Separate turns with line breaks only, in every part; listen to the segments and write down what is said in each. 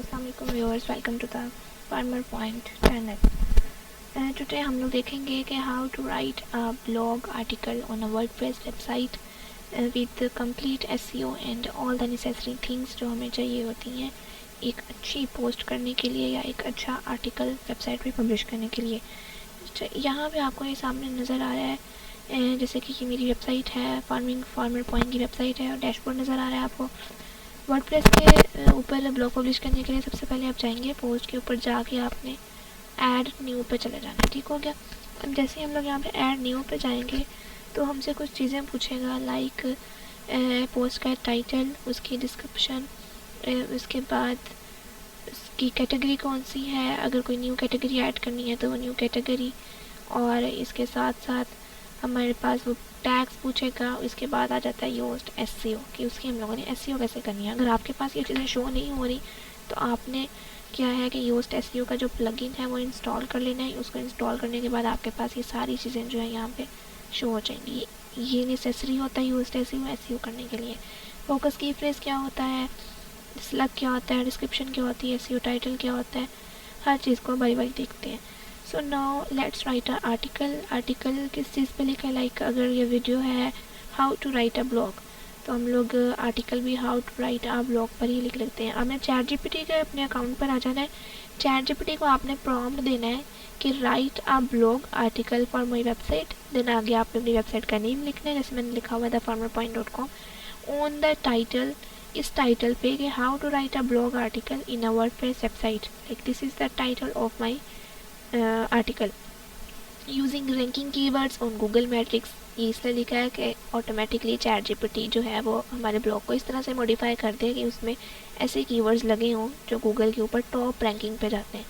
Assalamualaikum viewers, welcome to the Farmer Point channel. Today हम लोग देखेंगे कि how to write a blog article on a WordPress website with complete SEO and all the necessary things जो हमें चाहिए होती हैं एक अच्छी पोस्ट करने के लिए या एक अच्छा आर्टिकल वेबसाइट पे पब्लिश करने के लिए। यहाँ पे आपको ये सामने नज़र आ रहा है जैसे कि ये मेरी वेबसाइट है, फार्मर पॉइंट की वेबसाइट है और डैशबोर्ड नज़र आ रहा है आपको। वर्डप्रेस के ऊपर ब्लॉग पब्लिश करने के लिए सबसे पहले आप जाएंगे पोस्ट के ऊपर जाके आपने ऐड न्यू पे चले जाना, ठीक हो गया। अब जैसे ही हम लोग यहाँ पे ऐड न्यू पे जाएंगे तो हमसे कुछ चीज़ें पूछेगा लाइक पोस्ट का टाइटल, उसकी डिस्क्रिप्शन, उसके बाद उसकी कैटेगरी कौन सी है, अगर कोई न्यू कैटेगरी ऐड करनी है तो वो न्यू कैटेगरी, और इसके साथ साथ हमारे पास वो टैग्स पूछेगा। इसके बाद आ जाता है यूज्ड एसईओ कि उसकी हम लोगों ने एसईओ कैसे करनी है। अगर आपके पास ये चीज़ें शो नहीं हो रही तो आपने क्या है कि यूज्ड एसईओ का जो प्लगइन है वो इंस्टॉल कर लेना है। उसको इंस्टॉल करने के बाद आपके पास ये सारी चीज़ें जो है यहाँ पे शो हो जाएंगी। ये नेसेसरी होता है यूज्ड एसईओ करने के लिए। फोकस की फ्रेज क्या होता है, स्लग क्या होता है, डिस्क्रिप्शन क्या होती है, एसईओ टाइटल क्या होता है, हर चीज़ को बारी बारी देखते हैं। So now let's write a article किस चीज़ पे लिखा है, लाइक अगर ये वीडियो है how to write a blog तो हम लोग आर्टिकल भी how to write a blog पर ही लिख लेते हैं। आपने चैट जीपीटी के अपने अकाउंट पर आ जाना है। चैट जीपीटी को आपने प्रॉम्प्ट देना है कि write a blog article for my website, then आगे आपने अपनी वेबसाइट का नेम लिखना है जैसे मैंने लिखा हुआ था farmerpoint.com। ऑन द टाइटल, इस टाइटल पे कि how to write a blog article in a WordPress website, like this is the title of my article using ranking keywords on Google matrix. ये इसलिए लिखा है कि ऑटोमेटिकली चैट जीपीटी जो है वो हमारे ब्लॉग को इस तरह से मॉडिफाई कर दे कि उसमें ऐसे कीवर्ड्स लगे हों जो गूगल के ऊपर टॉप रैंकिंग पे जाते हैं।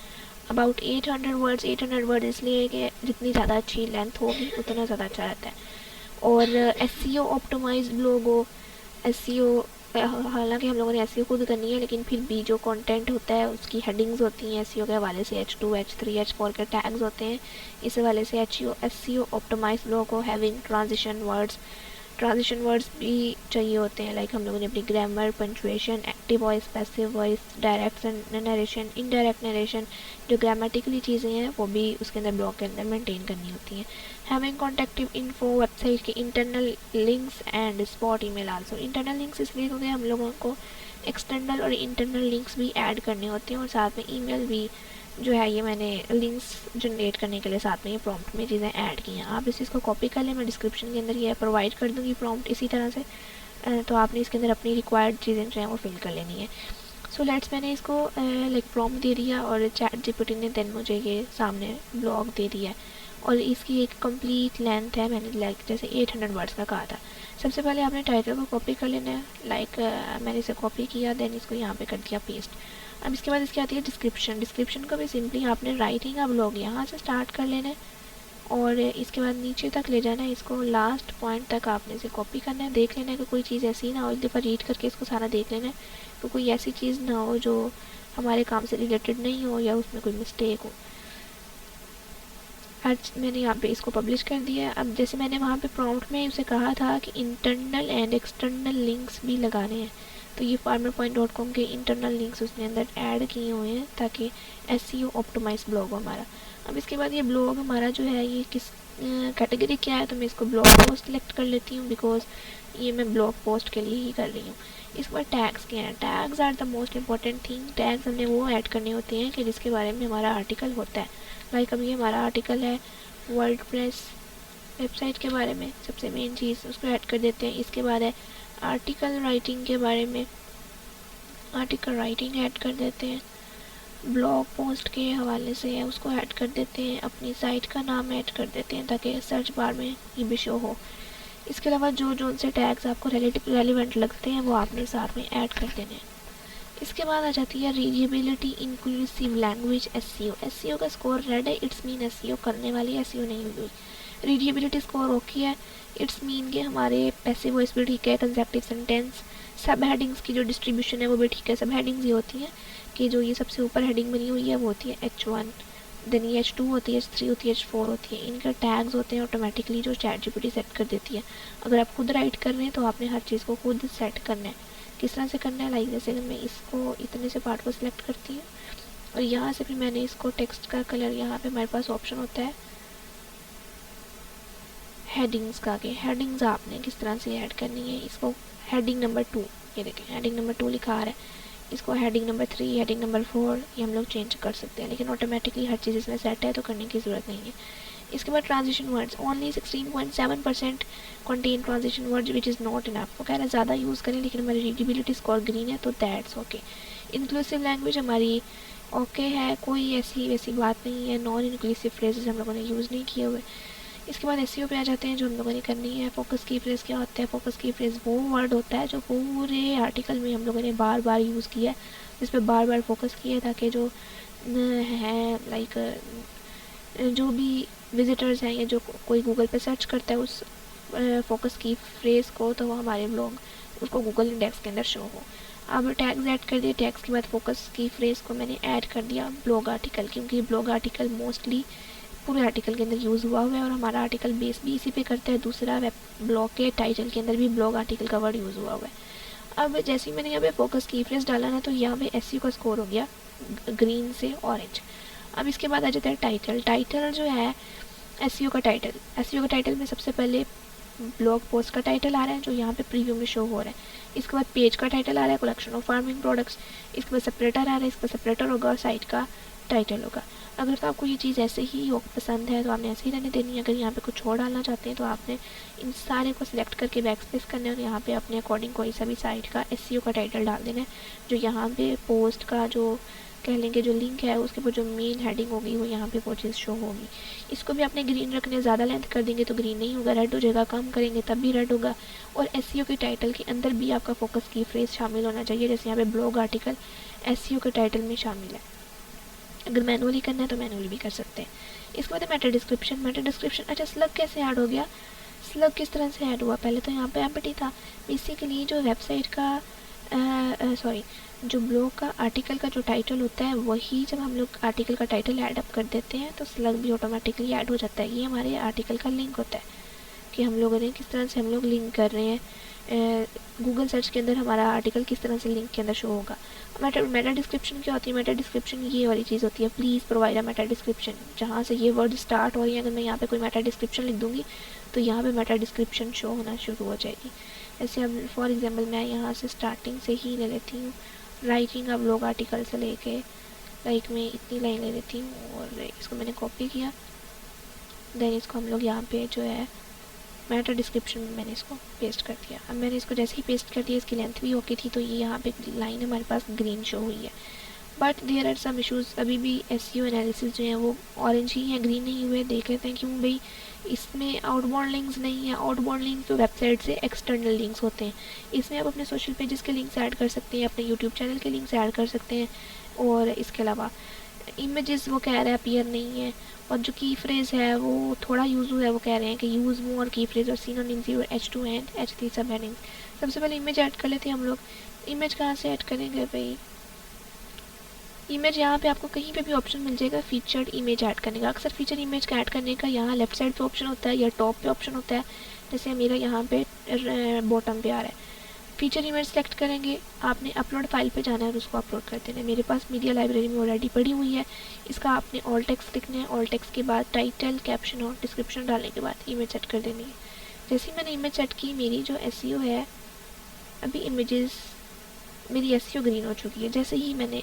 अबाउट 800 वर्ड्स, 800 वर्ड इसलिए कि जितनी ज़्यादा अच्छी लेंथ होगी उतना ज़्यादा अच्छा रहता है। और एसईओ ऑप्टिमाइज्ड ब्लॉग हो, एसईओ हालांकि हम लोगों ने एसईओ खुद करनी है लेकिन फिर भी जो कंटेंट होता है उसकी हेडिंग्स होती हैं एसईओ के हवाले से, H2, H3, H4 के टैग्स होते हैं। इस हवाले से एसईओ ऑप्टिमाइज ब्लॉग को हैविंग ट्रांजिशन वर्ड्स भी चाहिए होते हैं, लाइक हम लोगों ने अपनी grammar, punctuation, active voice, passive voice, direct narration, indirect narration, जो ग्रामेटिकली चीज़ें हैं वो भी उसके अंदर ब्लॉग के अंदर मेंटेन करनी होती हैं। हैविंग कॉन्टेक्टिव इन्फो, वेबसाइट के internal links and spot email also. Internal links इसलिए क्योंकि हम लोगों को एक्सटर्नल और इंटरनल लिंक्स भी ऐड करने होते हैं और साथ में ईमेल भी जो है ये मैंने लिंक्स जनरेट करने के लिए साथ में ये प्रॉम्प्ट में चीज़ें ऐड की हैं। आप इस चीज़ को कॉपी कर लें, मैं डिस्क्रिप्शन के अंदर ये प्रोवाइड कर दूँगी प्रॉम्प्ट इसी तरह से, तो आपने इसके अंदर अपनी रिक्वायर्ड चीज़ें जो हैं वो फिल कर लेनी है। सो लेट्स मैंने इसको लाइक प्रॉम्प्ट दे दिया और चैट जीपीटी ने देन मुझे ये सामने ब्लॉग दे दिया है और इसकी एक कंप्लीट लेंथ है, मैंने लाइक जैसे 800 वर्ड्स का कहा था। सबसे पहले आपने टाइटल को कॉपी कर लेना है, लाइक मैंने इसे कॉपी किया देन इसको यहाँ पे कर दिया पेस्ट। अब इसके बाद इसकी आती है डिस्क्रिप्शन को भी सिंपली आपने राइटिंग का ब्लॉग यहाँ से स्टार्ट कर लेना है और इसके बाद नीचे तक ले जाना है, इसको लास्ट पॉइंट तक आपने इसे कॉपी करना है। देख लेना है कि कोई चीज़ ऐसी ना हो, एक दफ़ा रीड करके इसको सारा देख लेना है तो कोई ऐसी चीज़ ना हो जो हमारे काम से रिलेटेड नहीं हो या उसमें कोई मिस्टेक हो। आज मैंने यहाँ पे इसको पब्लिश कर दिया है। अब जैसे मैंने वहाँ पे प्रॉम्प्ट में उसे कहा था कि इंटरनल एंड एक्सटर्नल लिंक्स भी लगाने हैं, तो ये farmerpoint.com के इंटरनल लिंक्स उसने अंदर ऐड किए हुए हैं ताकि एसईओ ऑप्टिमाइज ब्लॉग हो हमारा। अब इसके बाद ये ब्लॉग हमारा जो है ये किस कैटेगरी क्या है, तो मैं इसको ब्लॉग पोस्ट सेलेक्ट कर लेती हूँ बिकॉज ये मैं ब्लॉग पोस्ट के लिए ही कर रही हूँ। इसके बाद टैग्स क्या हैं, tags are the most important thing. Tags हमने वो ऐड करने होते हैं कि जिसके बारे में हमारा आर्टिकल होता है। लाइक अभी हमारा आर्टिकल है वर्डप्रेस वेबसाइट के बारे में, सबसे मेन चीज़ उसको ऐड कर देते हैं। इसके बाद है आर्टिकल राइटिंग के बारे में, आर्टिकल राइटिंग ऐड कर देते हैं। ब्लॉग पोस्ट के हवाले से है उसको ऐड कर देते हैं। अपनी साइट का नाम ऐड कर देते हैं ताकि सर्च बार में ये भी शो हो। इसके अलावा जो से टैग्स आपको रेलिवेंट लगते हैं वो आपने साथ में ऐड कर देने हैं। इसके बाद आ जाती है रीडेबिलिटी, इंक्लूसिव लैंग्वेज, एसईओ का स्कोर रेड है, इट्स मीन एसईओ करने वाली, एसईओ नहीं हुई। रीडेबिलिटी स्कोर ओके है, इट्स मीन के हमारे पैसिव वॉइस भी ठीक है, कंसेप्टिव सेंटेंस, सब हेडिंग्स की जो डिस्ट्रीब्यूशन है वो भी ठीक है। सब हेडिंग्स ये होती हैं कि जो ये सबसे ऊपर हेडिंग बनी हुई है वो होती है H1, देन ये H2 होती है, H3 होती है, H4 होती है। इनके टैग्स होते हैं ऑटोमेटिकली जो चैट जीपीटी सेट कर देती है। अगर आप खुद राइट कर रहे हैं तो आपने हर चीज़ को खुद सेट करना है। किस तरह से करना है, लाइक जैसे मैं इसको इतने से पार्ट को सिलेक्ट करती हूँ और यहाँ से फिर मैंने इसको टेक्स्ट का कलर, यहाँ पे हमारे पास ऑप्शन होता है हेडिंग्स का, के हेडिंग्स आपने किस तरह से ऐड करनी है। इसको हेडिंग नंबर 2, ये देखें हेडिंग नंबर 2 लिखा आ रहा है, इसको हेडिंग नंबर 3, हेडिंग नंबर 4 ये हम लोग चेंज कर सकते हैं, लेकिन ऑटोमेटिकली हर चीज़ इसमें सेट है तो करने की ज़रूरत नहीं है। इसके बाद transition words, only 16.7% contain transition words which is not enough. वो कह रहा है ज़्यादा यूज़ करें लेकिन हमारी रीडेबिलिटी स्कोर ग्रीन है तो दैट्स ओके। इंक्लूसिव लैंग्वेज हमारी ओके है, कोई ऐसी वैसी बात नहीं है। नॉन इंक्लूसिव फ्रेजेस हम लोगों ने यूज़ नहीं किए हुए। इसके बाद एसईओ पे आ जाते हैं जो हम लोगों ने करनी है। फोकस की फ्रेज क्या होता है? फोकस की फ्रेज वो वर्ड होता है जो पूरे आर्टिकल में हम लोगों ने बार बार यूज़ किया है, जिस पर बार बार फोकस किया है, ताकि जो है लाइक जो भी विजिटर्स हैं या जो कोई गूगल पे सर्च करता है उस फोकस की फ्रेज को, तो वो हमारे ब्लॉग उसको गूगल इंडेक्स के अंदर शो हो। अब टैग्स ऐड कर दिए, टैग्स के बाद फोकस की फ्रेज को मैंने ऐड कर दिया ब्लॉग आर्टिकल, क्योंकि ब्लॉग आर्टिकल मोस्टली पूरे आर्टिकल के अंदर यूज़ हुआ है और हमारा आर्टिकल बेस भी इसी पे करता है। दूसरा वेब ब्लॉग के टाइटल के अंदर भी ब्लॉग आर्टिकल का वर्ड यूज़ हुआ है। अब जैसे ही मैंने यहाँ पे फोकस की फ्रेज डाला ना, तो यहाँ पे एसईओ का स्कोर हो गया ग्रीन से ऑरेंज। अब इसके बाद आ जाता है टाइटल। टाइटल जो है एसईओ का टाइटल, एसईओ का टाइटल में सबसे पहले ब्लॉग पोस्ट का टाइटल आ रहा है जो यहाँ पे प्रीव्यू में शो हो रहा है। इसके बाद पेज का टाइटल आ रहा है, कलेक्शन ऑफ फार्मिंग प्रोडक्ट्स। इसके बाद सेपरेटर आ रहा है, इसका सेपरेटर होगा और साइट का टाइटल होगा। अगर तो आपको ये चीज़ ऐसे ही पसंद है तो आपने ऐसे ही रहने देनी है। अगर यहाँ पे कुछ और डालना चाहते हैं तो आपने इन सारे को सिलेक्ट करके बैक स्पेस करना है और यहाँ पे अपने अकॉर्डिंग कोई सा भी साइट का एसईओ का टाइटल डाल देना है। जो यहाँ पे पोस्ट का जो कह लेंगे जो लिंक है उसके ऊपर जो मेन हेडिंग होगी वो यहाँ पे वो चीज़ शो होगी। इसको भी आपने ग्रीन रखने, ज़्यादा लेंथ कर देंगे तो ग्रीन नहीं होगा, रेड हो जाएगा। कम करेंगे तब भी रेड होगा। और एसईओ के टाइटल के अंदर भी आपका फोकस की फ्रेज शामिल होना चाहिए, जैसे यहाँ पे ब्लॉग आर्टिकल एसईओ के टाइटल में शामिल है। अगर मैनुअली करना है तो मैनुअली भी कर सकते हैं। इसके बाद मेटा डिस्क्रिप्शन। मेटा डिस्क्रिप्शन, अच्छा स्लग कैसे ऐड हो गया? स्लग किस तरह से ऐड हुआ? पहले तो यहाँ पे एम्प्टी था। बेसिकली जो वेबसाइट का जो ब्लॉग का आर्टिकल का जो टाइटल होता है वही जब हम लोग आर्टिकल का टाइटल ऐड अप कर देते हैं तो स्लग भी ऑटोमेटिकली ऐड हो जाता है। ये हमारे आर्टिकल का लिंक होता है कि हम लोगों ने किस तरह से हम लोग लिंक कर रहे हैं। गूगल सर्च के अंदर हमारा आर्टिकल किस तरह से लिंक के अंदर शो होगा। मेटा डिस्क्रिप्शन क्या होती है? मेटा डिस्क्रिप्शन ये वाली चीज़ होती है, please provide a Meta description. जहाँ से ये वर्ड स्टार्ट हो रही है, अगर मैं यहाँ पे कोई मेटा डिस्क्रिप्शन लिख दूँगी तो यहाँ पे मेटा डिस्क्रिप्शन शो होना शुरू हो जाएगी। जैसे अब फॉर एग्जांपल मैं यहाँ से स्टार्टिंग से ही ले लेती हूँ, राइटिंग अब ब्लॉग आर्टिकल से लेके लाइक मैं इतनी लाइन ले लेती हूँ और इसको मैंने कॉपी किया। देन इसको हम लोग यहाँ पे जो है मेटा डिस्क्रिप्शन में मैंने इसको पेस्ट कर दिया। अब मैंने इसको जैसे ही पेस्ट कर दिया, इसकी लेंथ भी ओके थी, तो ये यहाँ पे लाइन हमारे पास ग्रीन शो हुई है। But there are some issues, अभी भी एसईओ एनालिसिस जो है वो ऑरेंज ही है, ग्रीन नहीं हुए। देख लेते हैं क्यों भाई। इसमें आउटबाउंड लिंक्स नहीं है। आउटबाउंड लिंक्स जो वेबसाइट से एक्सटर्नल लिंक्स होते हैं, इसमें आप अपने सोशल पेजेस के लिंक्स ऐड कर सकते हैं, अपने यूट्यूब चैनल के लिंक्स ऐड कर सकते हैं। और इसके अलावा इमेजेस वो कह रहा है अपीयर नहीं है। और जो की फ्रेज है वो थोड़ा यूज़ हुआ है, वो कह रहे हैं कि यूज़ मोर की फ्रेज और सिनोनिम्स और H2 एंड H3 सब हेडिंग। सबसे पहले इमेज ऐड कर लेते हैं हम लोग। इमेज कहाँ से ऐड करेंगे भाई? इमेज यहाँ पे आपको कहीं पे भी ऑप्शन मिल जाएगा फीचर्ड इमेज ऐड करने का। अक्सर फीचर इमेज का ऐड करने का यहाँ लेफ्ट साइड पे ऑप्शन होता है या टॉप पे ऑप्शन होता है। जैसे मेरा यहाँ पे बॉटम पे आ रहा है। फीचर इमेज सेलेक्ट करेंगे, आपने अपलोड फाइल पे जाना है और उसको अपलोड कर देना है। मेरे पास मीडिया लाइब्रेरी में ऑलरेडी पड़ी हुई है। इसका आपने ऑल टेक्स्ट लिखना है। ऑल टेक्स्ट के बाद टाइटल, कैप्शन और डिस्क्रिप्शन डालने के बाद इमेज सेट कर देनी है। जैसे ही मैंने इमेज सेट की, मेरी जो एसईओ है अभी इमेजेस मेरी एसईओ ग्रीन हो चुकी है जैसे ही मैंने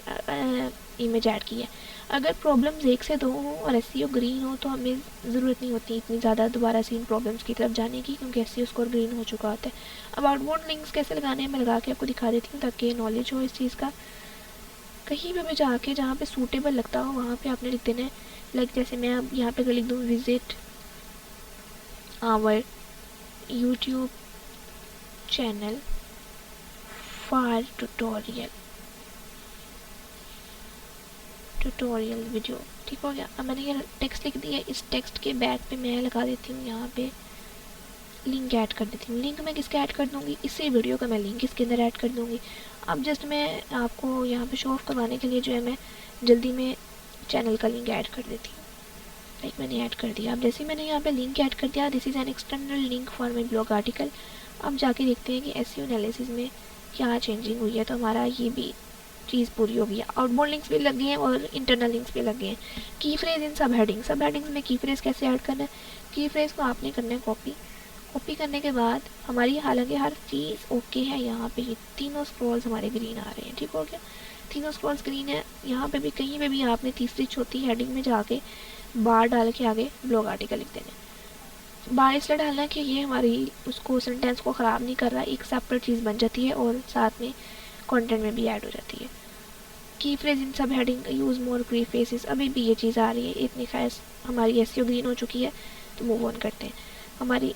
इमेज ऐड की है। अगर प्रॉब्लम्स 1 से 2 हों और एसईओ ग्रीन हो तो हमें ज़रूरत नहीं होती इतनी ज़्यादा दोबारा से इन प्रॉब्लम्स की तरफ जाने की, क्योंकि एसईओ स्कोर ग्रीन हो चुका होता है। अब आउटबाउंड लिंक्स कैसे लगाने हैं मैं लगा के आपको दिखा देती हूँ ताकि नॉलेज हो इस चीज़ का। कहीं पे भी जाके जहाँ पे सूटेबल लगता हो वहाँ पे आपने लिख देना है। लाइक जैसे मैं अब यहाँ पे लिख दूँ visit our YouTube channel for tutorial video. ठीक हो गया। अब मैंने ये टेक्स्ट लिख दिया। इस टेक्स्ट के बैक पे मैं लगा देती हूँ यहाँ पे लिंक ऐड कर देती हूँ। लिंक मैं किसके ऐड कर दूँगी? इसी वीडियो का मैं लिंक इसके अंदर ऐड कर दूँगी। अब जस्ट मैं आपको यहाँ पे शो ऑफ करवाने के लिए जो है मैं जल्दी में चैनल का लिंक ऐड कर देती हूँ। लाइक मैंने ऐड कर दिया। अब जैसे मैंने यहाँ पे लिंक ऐड कर दिया, this is an external link for my blog article. अब जाके देखते हैं कि एसईओ एनालिसिस में यहाँ चेंजिंग हुई है, तो हमारा ये भी चीज़ पूरी हो गई है। आउटबाउंड लिंक्स भी लग गए हैं और इंटरनल लिंक्स भी लग गए हैं। की फ्रेज इन सब हेडिंग्स में की फ्रेज कैसे ऐड करना है, की फ्रेज को आपने करना है कॉपी करने के बाद हमारी हालांकि हर चीज़ ओके है, यहाँ पे ये तीनों स्क्रॉल्स हमारे ग्रीन आ रहे हैं, ठीक हो गया, तीनों स्क्रॉल्स ग्रीन है। यहाँ पे भी कहीं पे भी आपने तीसरी चौथी हेडिंग में जाके बार डाल के आगे ब्लॉग आर्टिकल लिख देना। बार इसलिए डालना है कि ये हमारी उसको सेंटेंस को ख़राब नहीं कर रहा, एक सेपरेट चीज़ बन जाती है और साथ में कंटेंट में भी ऐड हो जाती है। की फ्रेज इन सब हेडिंग यूज़ मोर प्री फेसिस, अभी भी ये चीज़ आ रही है, इतनी खास हमारी एसईओ ग्रीन हो चुकी है, तो मूव ऑन करते हैं। हमारी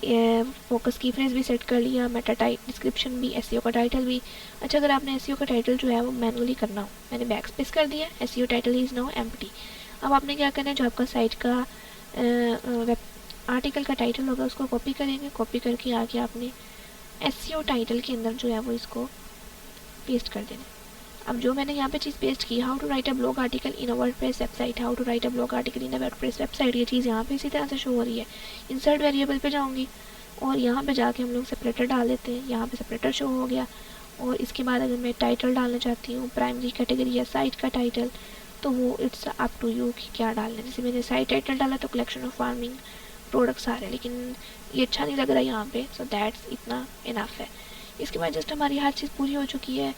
फोकस की फ्रेज भी सेट कर लिया, मेटा डिस्क्रिप्शन भी, एसईओ का टाइटल भी। अच्छा, अगर आपने एसईओ का टाइटल जो है वो मैनुअली करना हो, मैंने बैक स्पेस कर दिया, SEO title is now empty. अब आपने क्या करना है, जो आपका साइट का वेब आर्टिकल का टाइटल होगा उसको कॉपी करेंगे, कॉपी करके आके आपने एसईओ टाइटल के अंदर जो है वो इसको पेस्ट कर देना। अब जो मैंने यहाँ पे चीज़ पेस्ट की, how to write a blog article in a WordPress website, how to write a blog article in a WordPress website, ये चीज़ यहाँ पे इसी तरह से शो हो रही है। इंसर्ट वेरिएबल पे जाऊँगी और यहाँ पे जाके हम लोग सेपरेटर डाल देते हैं, यहाँ पे सेपरेटर शो हो गया। और इसके बाद अगर मैं टाइटल डालना चाहती हूँ, प्राइमरी कैटेगरी या साइट का टाइटल, तो वो इट्स अप टू यू कि क्या डालना है। जैसे मैंने साइट टाइटल डाला तो कलेक्शन ऑफ फार्मिंग प्रोडक्ट्स आ रहे हैं, लेकिन ये अच्छा नहीं लग रहा है यहाँ पे, सो दैट्स इतना इनफ है। इसके बाद जस्ट हमारी हर चीज़ पूरी हो चुकी है।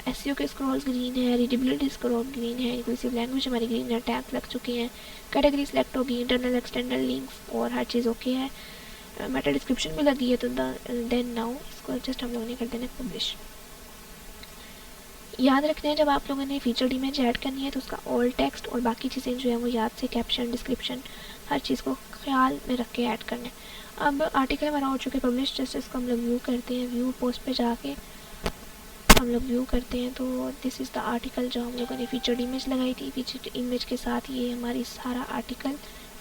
एसईओ के स्क्रॉल्स ग्रीन है, रीडेबिलिटी स्क्रॉल ग्रीन है, इंक्लूसिव लैंग्वेज हमारी ग्रीन है, टैग्स लग चुके हैं, कैटेगरी सेलेक्ट होगी, इंटरनल एक्सटर्नल लिंक्स और हर चीज़ ओके है, मेटा डिस्क्रिप्शन भी लगी है। तो देन नाउ इसको जस्ट हम लोगों ने कर देना पब्लिश। याद रखना है जब आप लोगों ने फीचर्ड इमेज ऐड करनी है तो उसका ऑल टेक्स्ट और बाकी चीज़ें जो है वो याद से, कैप्शन, डिस्क्रिप्शन, हर चीज़ को ख्याल में रख के ऐड करना है। अब आर्टिकल हमारा हो चुके पब्लिश, जस्ट इसको हम लोग व्यू करते हैं, व्यू पोस्ट पे जाके हम लोग व्यू करते हैं। तो दिस इज़ द आर्टिकल जो हम लोगों ने फीचर्ड इमेज लगाई थी। फीचर्ड इमेज के साथ ये हमारी सारा आर्टिकल,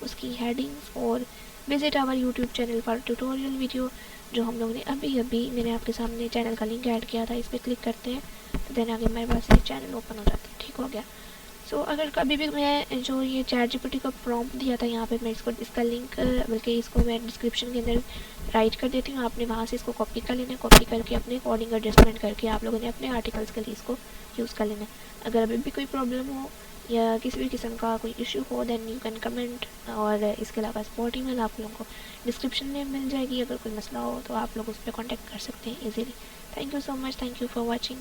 उसकी हेडिंग्स और visit our YouTube channel for tutorial video, जो हम लोगों ने अभी मैंने आपके सामने चैनल का लिंक ऐड किया था, इस पर क्लिक करते हैं तो देन आगे मेरे पास ये चैनल ओपन हो जाता है, ठीक हो गया। सो अगर कभी भी मैं जो ये ChatGPT को प्रॉम्प्ट दिया था यहाँ पे, मैं इसका लिंक बल्कि इसको मैं डिस्क्रिप्शन के अंदर राइट कर देती हूँ, आपने वहाँ से इसको कॉपी कर लेना है, कॉपी करके अपने अकॉर्डिंग एडजस्टमेंट करके आप लोगों ने अपने आर्टिकल्स के लिए इसको यूज़ कर लेना है। अगर अभी भी कोई प्रॉब्लम हो या किसी भी किस्म का कोई इशू हो, देन यू कैन कमेंट, और इसके अलावा सपोर्ट ईमेल आप लोगों को डिस्क्रिप्शन में मिल जाएगी। अगर कोई मसला हो तो आप लोग उस पर कॉन्टैक्ट कर सकते हैं easily. Thank you so much, thank you for watching.